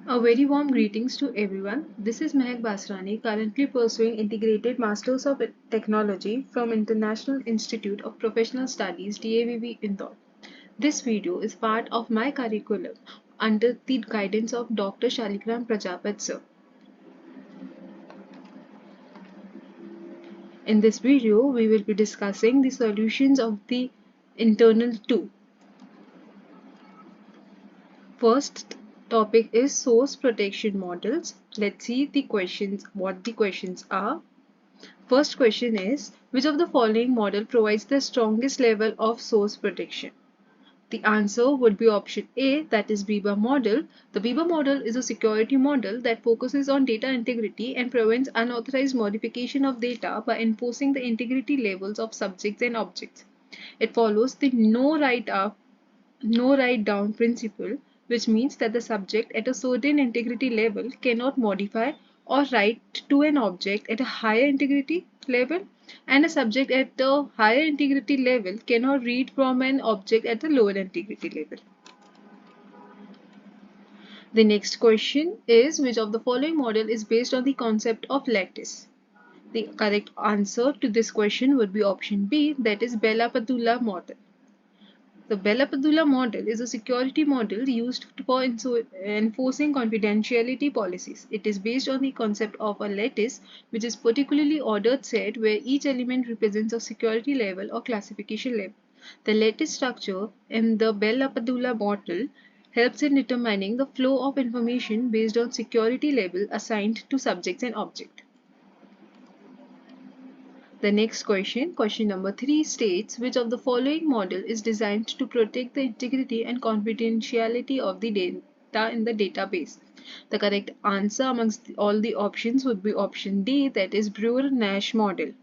A very warm greetings to everyone. This is Mehak Basrani, currently pursuing Integrated Masters of Technology from International Institute of Professional Studies (DAVB) Indore. This video is part of my curriculum under the guidance of Dr. Shalikram Prajapat sir. In this video, we will be discussing the solutions of the internal 2. First topic is source protection models. Let's see the questions, what the questions are. First question is, which of the following model provides the strongest level of source protection? The answer would be option A, that is Biba model. The Biba model is a security model that focuses on data integrity and prevents unauthorized modification of data by enforcing the integrity levels of subjects and objects. It follows the no write up, no write down principle, which means that the subject at a certain integrity level cannot modify or write to an object at a higher integrity level, and a subject at a higher integrity level cannot read from an object at a lower integrity level. The next question is, which of the following model is based on the concept of lattice? The correct answer to this question would be option B, that is Bella-Padula model. The Bella-Padula model is a security model used for enforcing confidentiality policies. It is based on the concept of a lattice, which is particularly ordered set where each element represents a security level or classification level. The lattice structure in the Bella-Padula model helps in determining the flow of information based on security level assigned to subjects and objects. The next question, question number 3 states, which of the following model is designed to protect the integrity and confidentiality of the data in the database? The correct answer amongst all the options would be option D, that is Brewer-Nash model,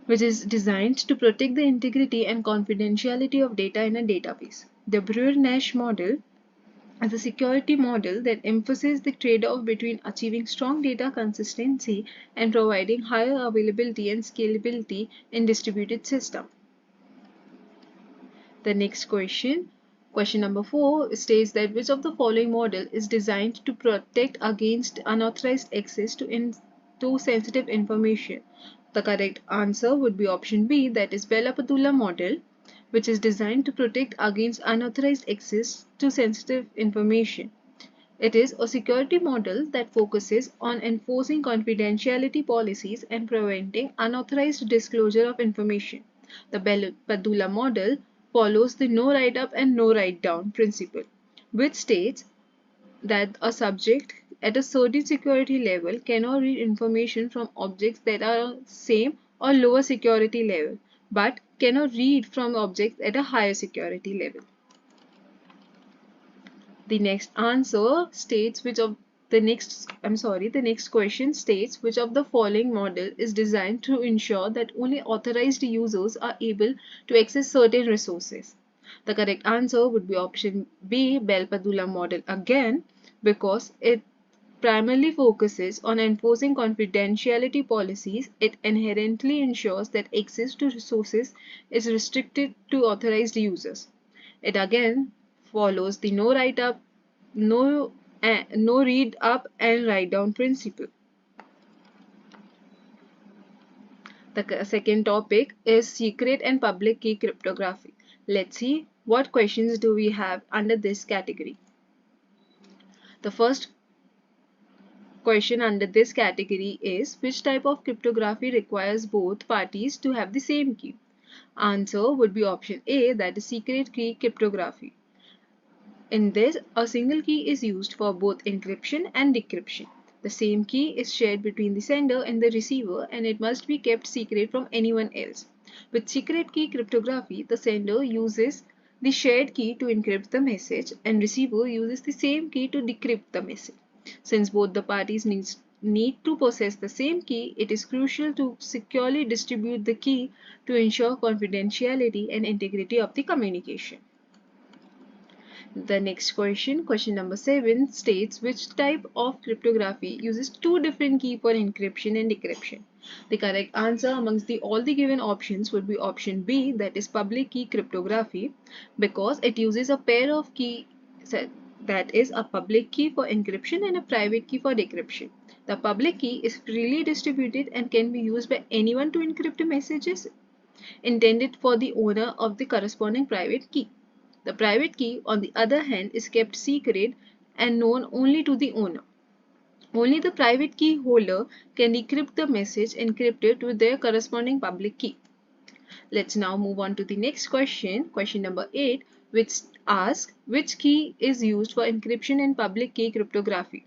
which is designed to protect the integrity and confidentiality of data in a database. The Brewer-Nash model as a security model that emphasizes the trade-off between achieving strong data consistency and providing higher availability and scalability in distributed systems. The next question, question number 4, states that which of the following model is designed to protect against unauthorized access to sensitive information? The correct answer would be option B, that is Bella-Padula model, which is designed to protect against unauthorized access to sensitive information. It is a security model that focuses on enforcing confidentiality policies and preventing unauthorized disclosure of information. The Bella-Padula model follows the no write up and no write down principle, which states that a subject at a certain security level cannot read information from objects that are same or lower security level, but cannot read from objects at a higher security level. The next answer states which of the next question states which of the following model is designed to ensure that only authorized users are able to access certain resources. The correct answer would be option B, Bell-Padula model again, because it primarily focuses on enforcing confidentiality policies. It inherently ensures that access to resources is restricted to authorized users. It again follows the no write up, no read up and write down principle. The second topic is secret and public key cryptography. Let's see what questions do we have under this category. The first question under this category is, which type of cryptography requires both parties to have the same key? Answer would be option A, that is secret key cryptography. In this, a single key is used for both encryption and decryption. The same key is shared between the sender and the receiver, and it must be kept secret from anyone else. With secret key cryptography, the sender uses the shared key to encrypt the message and receiver uses the same key to decrypt the message. Since both the parties need to possess the same key, it is crucial to securely distribute the key to ensure confidentiality and integrity of the communication. The next question, question number 7, states which type of cryptography uses two different keys for encryption and decryption. The correct answer amongst all the given options would be option B, that is public key cryptography, because it uses a pair of keys that is a public key for encryption and a private key for decryption. The public key is freely distributed and can be used by anyone to encrypt messages intended for the owner of the corresponding private key. The private key, on the other hand, is kept secret and known only to the owner. Only the private key holder can decrypt the message encrypted with their corresponding public key. Let's now move on to the next question, question number 8, which asks which key is used for encryption in public key cryptography.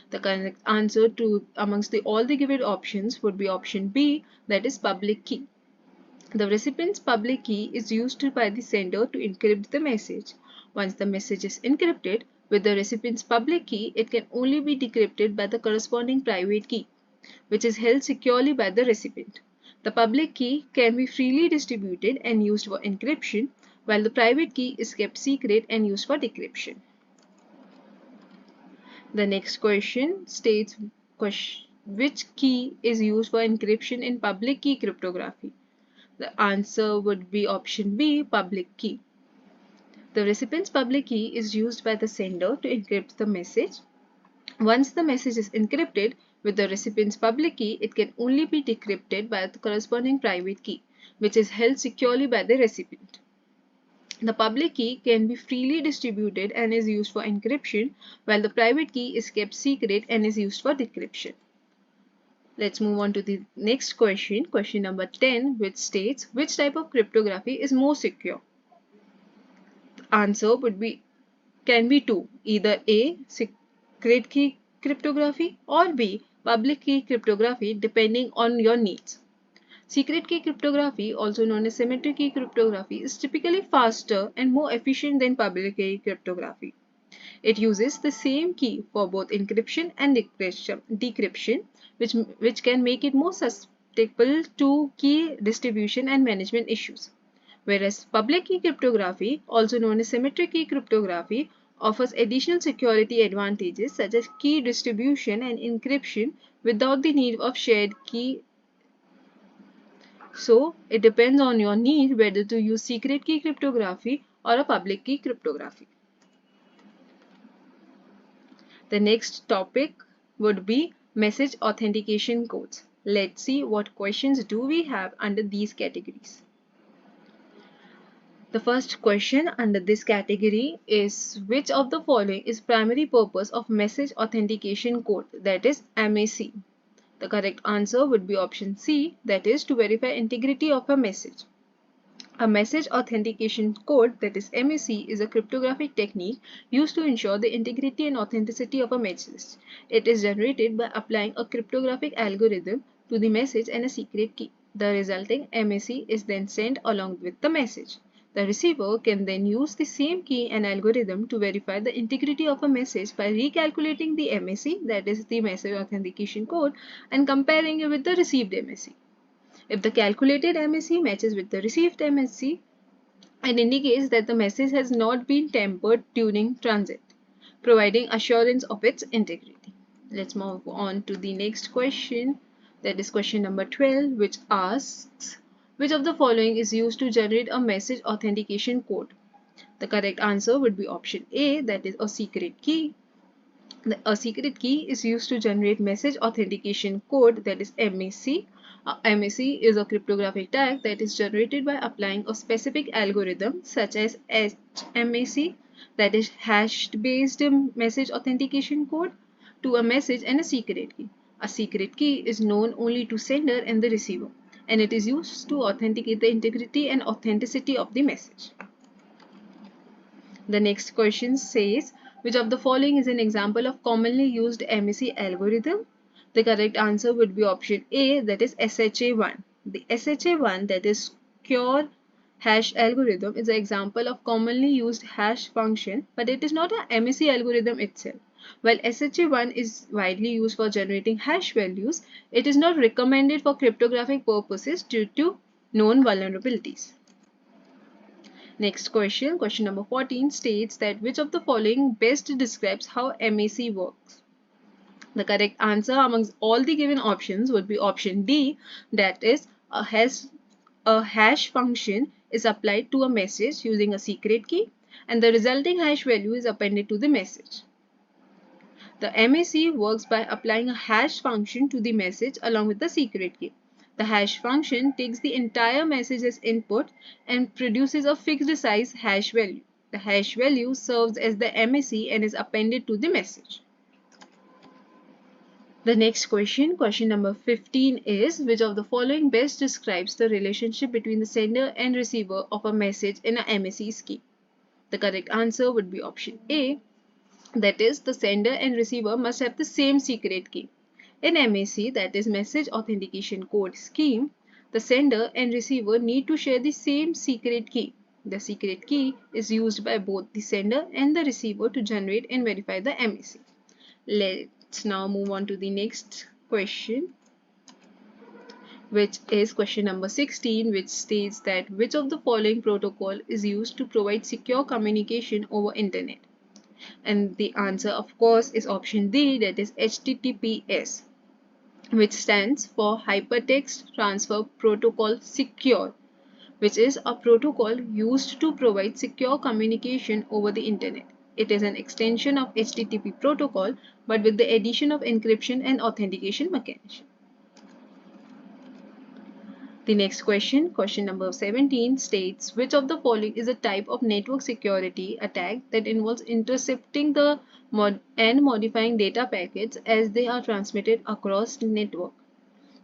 The correct answer to amongst all the given options would be option B, that is public key. The recipient's public key is used by the sender to encrypt the message. Once the message is encrypted with the recipient's public key, it can only be decrypted by the corresponding private key, which is held securely by the recipient. The public key can be freely distributed and used for encryption, while the private key is kept secret and used for decryption. The next question states which key is used for encryption in public key cryptography. The answer would be option B, public key. The recipient's public key is used by the sender to encrypt the message. Once the message is encrypted with the recipient's public key, it can only be decrypted by the corresponding private key, which is held securely by the recipient. The public key can be freely distributed and is used for encryption, while the private key is kept secret and is used for decryption. Let's move on to the next question, question number 10, which states which type of cryptography is more secure. The answer can be two, either A, secret key cryptography, or B, public key cryptography, depending on your needs. Secret key cryptography, also known as symmetric key cryptography, is typically faster and more efficient than public key cryptography. It uses the same key for both encryption and decryption, which can make it more susceptible to key distribution and management issues. Whereas public key cryptography, also known as symmetric key cryptography, offers additional security advantages such as key distribution and encryption without the need of shared key. So, it depends on your need whether to use secret key cryptography or a public key cryptography. The next topic would be message authentication codes. Let's see what questions do we have under these categories. The first question under this category is which of the following is primary purpose of message authentication code, that is MAC. The correct answer would be option C, that is to verify integrity of a message. A message authentication code, that is MAC, is a cryptographic technique used to ensure the integrity and authenticity of a message. It is generated by applying a cryptographic algorithm to the message and a secret key. The resulting MAC is then sent along with the message. The receiver can then use the same key and algorithm to verify the integrity of a message by recalculating the MAC, that is the message authentication code, and comparing it with the received MAC. If the calculated MAC matches with the received MAC, it indicates that the message has not been tampered during transit, providing assurance of its integrity. Let's move on to the next question, that is question number 12, which asks which of the following is used to generate a message authentication code. The correct answer would be option A, that is a secret key. A secret key is used to generate message authentication code, that is MAC. MAC is a cryptographic tag that is generated by applying a specific algorithm such as HMAC, that is hash-based message authentication code, to a message and a secret key. A secret key is known only to sender and the receiver, and it is used to authenticate the integrity and authenticity of the message. The next question says, which of the following is an example of commonly used MAC algorithm? The correct answer would be option A, that is SHA-1. The SHA-1, that is secure hash algorithm, is an example of commonly used hash function, but it is not a MAC algorithm itself. While SHA-1 is widely used for generating hash values, it is not recommended for cryptographic purposes due to known vulnerabilities. Next question, question number 14, states that which of the following best describes how MAC works? The correct answer amongst all the given options would be option D, that is a hash function is applied to a message using a secret key, and the resulting hash value is appended to the message. The MAC works by applying a hash function to the message along with the secret key. The hash function takes the entire message as input and produces a fixed size hash value. The hash value serves as the MAC and is appended to the message. The next question, question number 15 is, which of the following best describes the relationship between the sender and receiver of a message in a MAC scheme? The correct answer would be option A, that is, the sender and receiver must have the same secret key. In MAC, that is Message Authentication Code scheme, the sender and receiver need to share the same secret key. The secret key is used by both the sender and the receiver to generate and verify the MAC. Let's now move on to the next question, which is question number 16, which states that which of the following protocol is used to provide secure communication over internet? And the answer, of course, is option D, that is HTTPS, which stands for Hypertext Transfer Protocol Secure, which is a protocol used to provide secure communication over the internet. It is an extension of HTTP protocol, but with the addition of encryption and authentication mechanism. The next question, question number 17, states which of the following is a type of network security attack that involves intercepting and modifying data packets as they are transmitted across the network?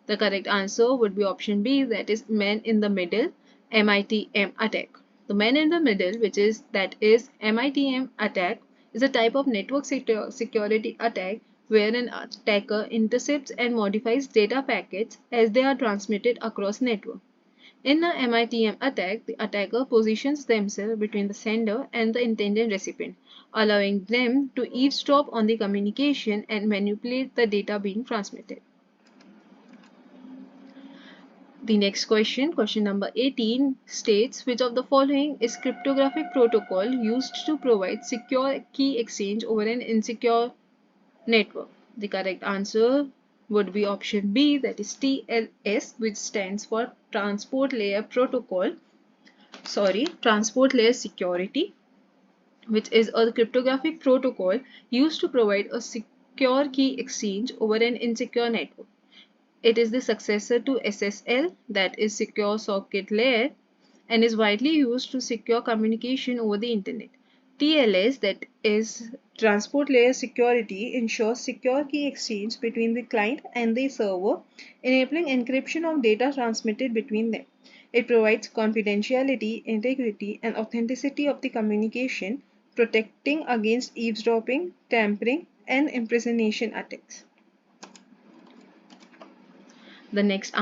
The correct answer would be option B, that is man in the middle, MITM attack. The man in the middle, which is MITM attack, is a type of network security attack where an attacker intercepts and modifies data packets as they are transmitted across network. In a MITM attack, the attacker positions themselves between the sender and the intended recipient, allowing them to eavesdrop on the communication and manipulate the data being transmitted. The next question, question number 18, states which of the following is cryptographic protocol used to provide secure key exchange over an insecure network? The correct answer would be option B, that is TLS, which stands for Transport Layer Security, which is a cryptographic protocol used to provide a secure key exchange over an insecure network. It is the successor to SSL, that is Secure Socket Layer, and is widely used to secure communication over the internet. TLS, that is Transport Layer Security, ensures secure key exchange between the client and the server, enabling encryption of data transmitted between them. It provides confidentiality, integrity, and authenticity of the communication, protecting against eavesdropping, tampering, and impersonation attacks. The next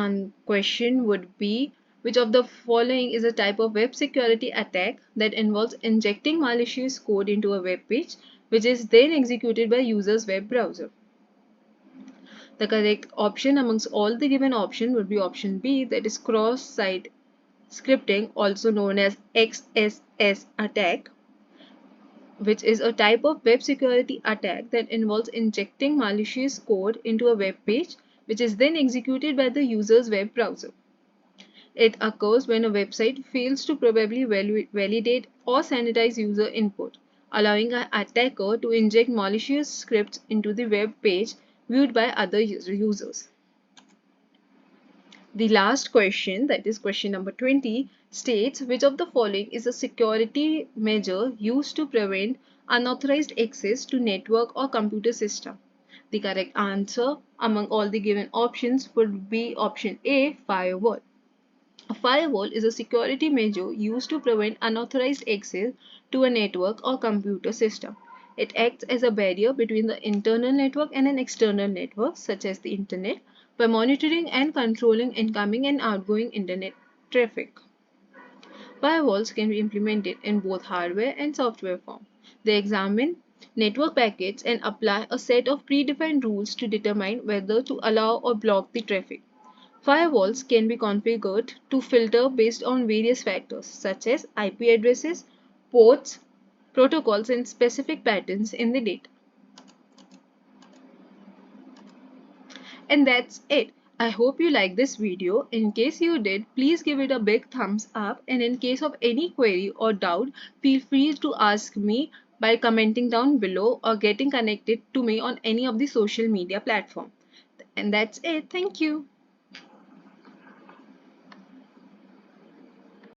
question would be, which of the following is a type of web security attack that involves injecting malicious code into a web page, which is then executed by user's web browser? The correct option amongst all the given options would be option B, that is cross-site scripting, also known as XSS attack, which is a type of web security attack that involves injecting malicious code into a web page, which is then executed by the user's web browser. It occurs when a website fails to probably validate or sanitize user input, allowing an attacker to inject malicious scripts into the web page viewed by other users. The last question, that is question number 20, states which of the following is a security measure used to prevent unauthorized access to network or computer system? The correct answer among all the given options would be option A, firewall. A firewall is a security measure used to prevent unauthorized access to a network or computer system. It acts as a barrier between the internal network and an external network, such as the internet, by monitoring and controlling incoming and outgoing internet traffic. Firewalls can be implemented in both hardware and software form. They examine network packets and apply a set of predefined rules to determine whether to allow or block the traffic. Firewalls can be configured to filter based on various factors such as IP addresses, ports, protocols, and specific patterns in the data. And that's it. I hope you liked this video. In case you did, please give it a big thumbs up, and in case of any query or doubt, feel free to ask me by commenting down below or getting connected to me on any of the social media platform. And that's it. Thank you.